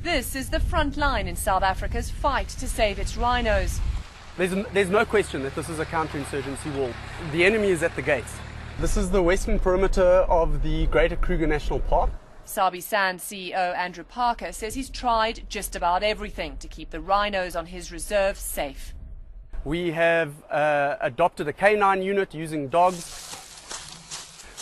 This is the front line in South Africa's fight to save its rhinos. There's no question that this is a counterinsurgency war. The enemy is at the gates. This is the western perimeter of the Greater Kruger National Park. Sabi Sand CEO Andrew Parker says he's tried just about everything to keep the rhinos on his reserve safe. We have adopted a canine unit using dogs.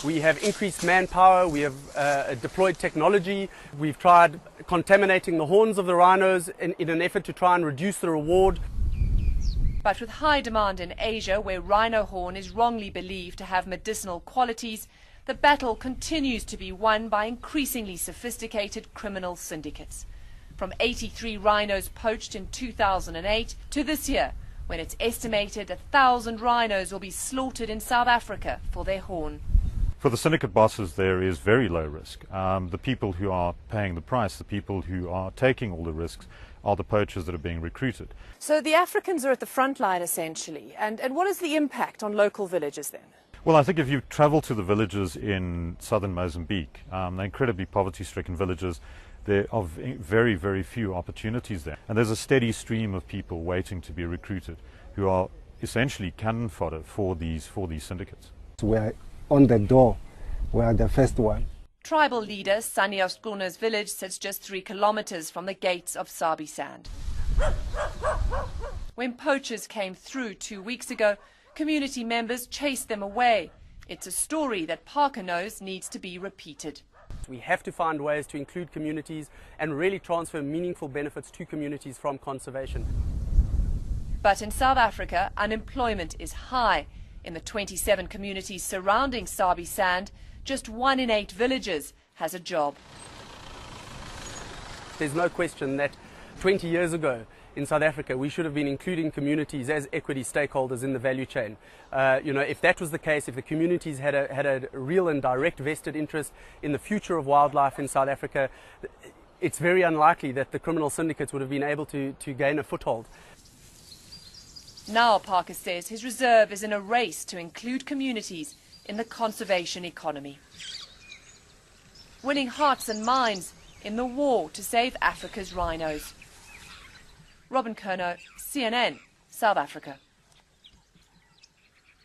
We have increased manpower. We have deployed technology. We've tried contaminating the horns of the rhinos in an effort to try and reduce the reward. But with high demand in Asia, where rhino horn is wrongly believed to have medicinal qualities, the battle continues to be won by increasingly sophisticated criminal syndicates. From 83 rhinos poached in 2008 to this year, when it's estimated 1,000 rhinos will be slaughtered in South Africa for their horn. For the syndicate bosses, there is very low risk. The people who are paying the price, the people who are taking all the risks, are the poachers that are being recruited. So the Africans are at the front line, essentially. And what is the impact on local villages then? Well, I think if you travel to the villages in southern Mozambique, they're incredibly poverty-stricken villages. There are very, very few opportunities there. And there's a steady stream of people waiting to be recruited who are essentially cannon fodder for these syndicates. We're on the door. We are the first one. Tribal leader Sanios Kuna's village sits just 3 kilometers from the gates of Sabi Sand. When poachers came through 2 weeks ago, community members chased them away. It's a story that Parker knows needs to be repeated. We have to find ways to include communities and really transfer meaningful benefits to communities from conservation. But in South Africa, unemployment is high. In the 27 communities surrounding Sabi Sand, just 1 in 8 villagers has a job. There's no question that 20 years ago in South Africa we should have been including communities as equity stakeholders in the value chain. If that was the case, if the communities had a real and direct vested interest in the future of wildlife in South Africa, it's very unlikely that the criminal syndicates would have been able to gain a foothold. Now, Parker says his reserve is in a race to include communities in the conservation economy, winning hearts and minds in the war to save Africa's rhinos. Robin Kerno, CNN, South Africa.